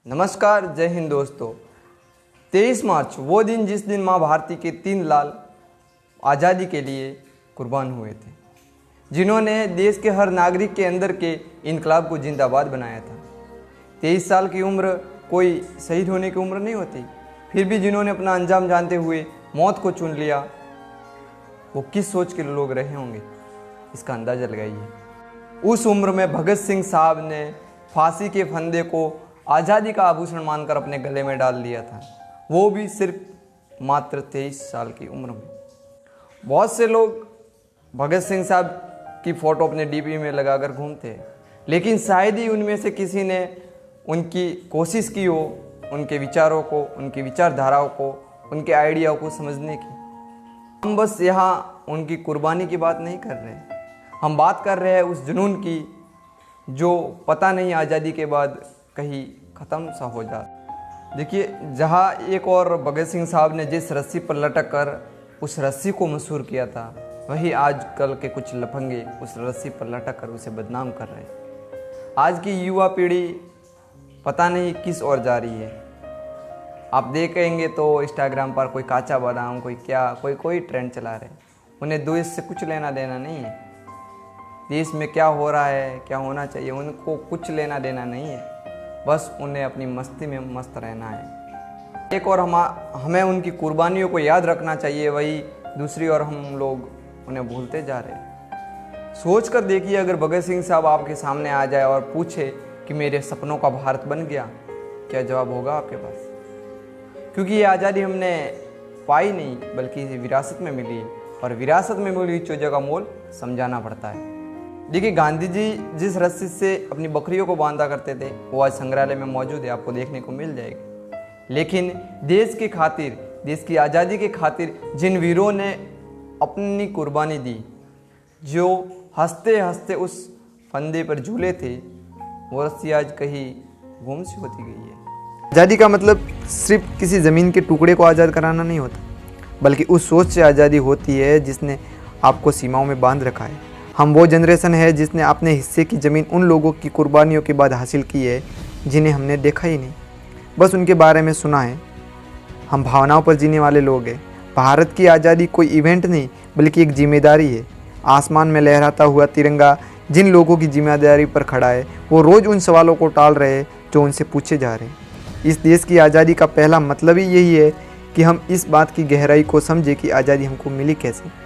नमस्कार, जय हिंद दोस्तों। 23 मार्च वो दिन जिस दिन माँ भारती के 3 लाल आज़ादी के लिए कुर्बान हुए थे, जिन्होंने देश के हर नागरिक के अंदर के इनकलाब को जिंदाबाद बनाया था। 23 साल की उम्र कोई शहीद होने की उम्र नहीं होती, फिर भी जिन्होंने अपना अंजाम जानते हुए मौत को चुन लिया, वो किस सोच के लोग रहे होंगे, इसका अंदाज़ा लगाइए। उस उम्र में भगत सिंह साहब ने फांसी के फंदे को आज़ादी का आभूषण मानकर अपने गले में डाल लिया था, वो भी सिर्फ मात्र 23 साल की उम्र में। बहुत से लोग भगत सिंह साहब की फ़ोटो अपने डीपी में लगाकर घूमते हैं, लेकिन शायद ही उनमें से किसी ने उनकी कोशिश की हो उनके विचारों को, उनकी विचारधाराओं को, उनके आइडियाओं को समझने की। हम बस यहाँ उनकी कुर्बानी की बात नहीं कर रहे, हम बात कर रहे हैं उस जुनून की जो पता नहीं आज़ादी के बाद कहीं ख़त्म सा हो जाता। देखिए, जहाँ एक और भगत सिंह साहब ने जिस रस्सी पर लटक कर उस रस्सी को मशहूर किया था, वही आजकल के कुछ लफंगे उस रस्सी पर लटक कर उसे बदनाम कर रहे हैं। आज की युवा पीढ़ी पता नहीं किस ओर जा रही है। आप देखेंगे तो इंस्टाग्राम पर कोई काचा बादाम, कोई क्या, कोई ट्रेंड चला रहे। उन्हें देश से कुछ लेना देना नहीं है। देश में क्या हो रहा है, क्या होना चाहिए, उनको कुछ लेना देना नहीं है। बस उन्हें अपनी मस्ती में मस्त रहना है। एक और हमें उनकी कुर्बानियों को याद रखना चाहिए, वही दूसरी ओर हम लोग उन्हें भूलते जा रहे हैं। सोच कर देखिए, अगर भगत सिंह साहब आपके सामने आ जाए और पूछे कि मेरे सपनों का भारत बन गया, क्या जवाब होगा आपके पास? क्योंकि ये आज़ादी हमने पाई नहीं, बल्कि विरासत में मिली, और विरासत में मिली चीज़ों का मोल समझाना पड़ता है। देखिए, गांधी जी जिस रस्सी से अपनी बकरियों को बांधा करते थे, वो आज संग्रहालय में मौजूद है, आपको देखने को मिल जाएगी। लेकिन देश की खातिर, देश की आज़ादी के खातिर जिन वीरों ने अपनी कुर्बानी दी, जो हंसते हंसते उस फंदे पर झूले थे, वो रस्सी आज कहीं गुम सी होती गई है। आज़ादी का मतलब सिर्फ किसी ज़मीन के टुकड़े को आज़ाद कराना नहीं होता, बल्कि उस सोच से आज़ादी होती है जिसने आपको सीमाओं में बांध रखा है। हम वो जनरेशन है जिसने अपने हिस्से की ज़मीन उन लोगों की कुर्बानियों के बाद हासिल की है जिन्हें हमने देखा ही नहीं, बस उनके बारे में सुना है। हम भावनाओं पर जीने वाले लोग हैं। भारत की आज़ादी कोई इवेंट नहीं, बल्कि एक जिम्मेदारी है। आसमान में लहराता हुआ तिरंगा जिन लोगों की जिम्मेदारी पर खड़ा है, वो रोज़ उन सवालों को टाल रहे हैं जो उनसे पूछे जा रहे हैं। इस देश की आज़ादी का पहला मतलब ही यही है कि हम इस बात की गहराई को समझें कि आज़ादी हमको मिली कैसे।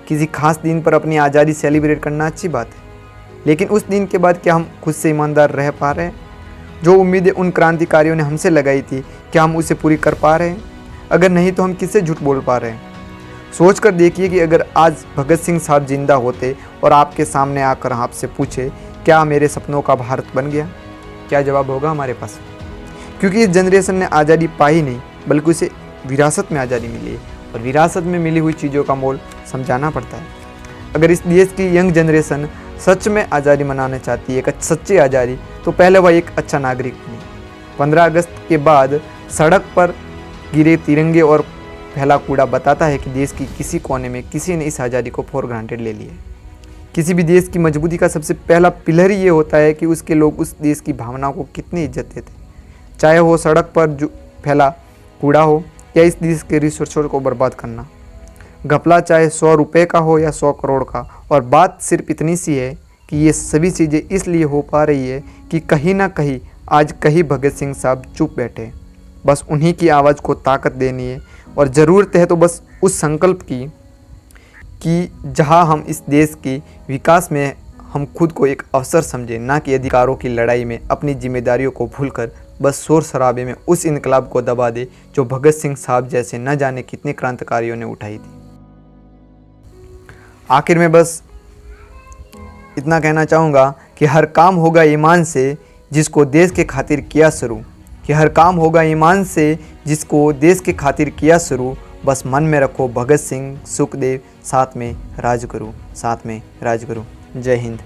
किसी खास दिन पर अपनी आज़ादी सेलिब्रेट करना अच्छी बात है, लेकिन उस दिन के बाद क्या हम खुद से ईमानदार रह पा रहे हैं? जो उम्मीदें उन क्रांतिकारियों ने हमसे लगाई थी, क्या हम उसे पूरी कर पा रहे हैं? अगर नहीं तो हम किससे झूठ बोल पा रहे हैं? सोच कर देखिए कि अगर आज भगत सिंह साहब जिंदा होते और आपके सामने आकर आपसे पूछे, क्या मेरे सपनों का भारत बन गया, क्या जवाब होगा हमारे पास? क्योंकि इस जनरेशन ने आज़ादी पाई नहीं, बल्कि उसे विरासत में आज़ादी मिली है, और विरासत में मिली हुई चीज़ों का मोल समझाना पड़ता है। अगर इस देश की यंग जनरेशन सच में आज़ादी मनाना चाहती है, एक सच्ची आज़ादी, तो पहले वह एक अच्छा नागरिक बने। 15 अगस्त के बाद सड़क पर गिरे तिरंगे और फैला कूड़ा बताता है कि देश की किसी कोने में किसी ने इस आज़ादी को फॉर ग्रांटेड ले लिया है। किसी भी देश की मजबूती का सबसे पहला पिलर ही ये होता है कि उसके लोग उस देश की भावनाओं को कितनी इज्जत देते हैं, चाहे वो सड़क पर जो फैला कूड़ा हो या इस देश के रिसोर्सों को बर्बाद करना। घपला चाहे 100 रुपये का हो या 100 करोड़ का, और बात सिर्फ इतनी सी है कि ये सभी चीज़ें इसलिए हो पा रही है कि कहीं ना कहीं आज कहीं भगत सिंह साहब चुप बैठे। बस उन्हीं की आवाज़ को ताकत देनी है, और ज़रूरत है तो बस उस संकल्प की कि जहां हम इस देश के विकास में हम खुद को एक अवसर समझें, ना कि अधिकारों की लड़ाई में अपनी जिम्मेदारियों को भूलकर बस शोर शराबे में उस इनकलाब को दबा दे जो भगत सिंह साहब जैसे न जाने कितने क्रांतिकारियों ने उठाई थी। आखिर में बस इतना कहना चाहूँगा कि हर काम होगा ईमान से जिसको देश के खातिर किया शुरू, कि हर काम होगा ईमान से जिसको देश के खातिर किया शुरू। बस मन में रखो भगत सिंह, सुखदेव, साथ में राजगुरु, साथ में राजगुरु। जय हिंद।